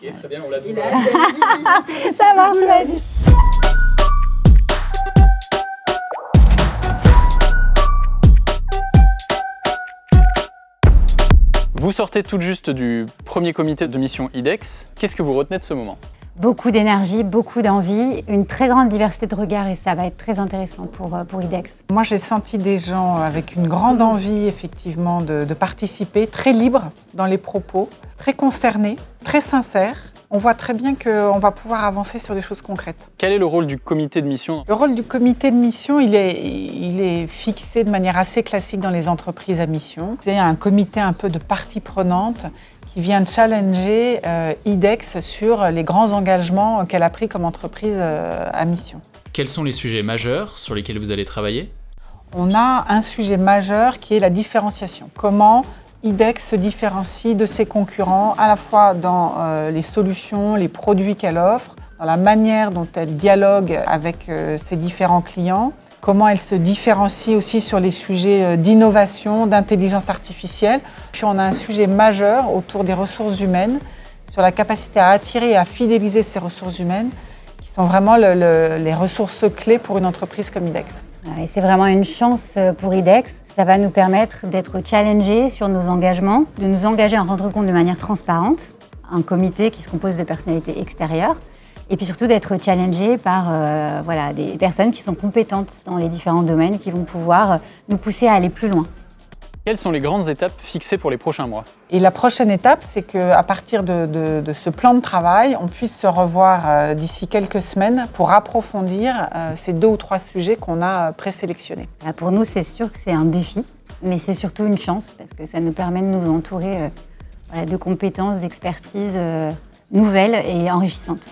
Ok, très bien, on l'a dit. Ça marche, vas-y. Vous sortez tout juste du premier comité de mission IDEX. Qu'est-ce que vous retenez de ce moment? Beaucoup d'énergie, beaucoup d'envie, une très grande diversité de regards et ça va être très intéressant pour IDEX. Moi, j'ai senti des gens avec une grande envie, effectivement, de participer, très libres dans les propos, très concernés, très sincères. On voit très bien qu'on va pouvoir avancer sur des choses concrètes. Quel est le rôle du comité de mission? Le rôle du comité de mission, il est fixé de manière assez classique dans les entreprises à mission. C'est un comité un peu de parties prenantes qui vient challenger IDEX sur les grands engagements qu'elle a pris comme entreprise à mission. Quels sont les sujets majeurs sur lesquels vous allez travailler? On a un sujet majeur qui est la différenciation. Comment IDEX se différencie de ses concurrents, à la fois dans les solutions, les produits qu'elle offre, dans la manière dont elle dialogue avec ses différents clients, comment elle se différencie aussi sur les sujets d'innovation, d'intelligence artificielle. Puis on a un sujet majeur autour des ressources humaines, sur la capacité à attirer et à fidéliser ces ressources humaines, qui sont vraiment les ressources clés pour une entreprise comme IDEX. Et c'est vraiment une chance pour IDEX. Ça va nous permettre d'être challengés sur nos engagements, de nous engager à rendre compte de manière transparente, un comité qui se compose de personnalités extérieures, et puis surtout d'être challengés par des personnes qui sont compétentes dans les différents domaines, qui vont pouvoir nous pousser à aller plus loin. Quelles sont les grandes étapes fixées pour les prochains mois? Et la prochaine étape, c'est qu'à partir de ce plan de travail, on puisse se revoir d'ici quelques semaines pour approfondir ces 2 ou 3 sujets qu'on a présélectionnés. Pour nous, c'est sûr que c'est un défi, mais c'est surtout une chance parce que ça nous permet de nous entourer de compétences, d'expertise nouvelles et enrichissantes.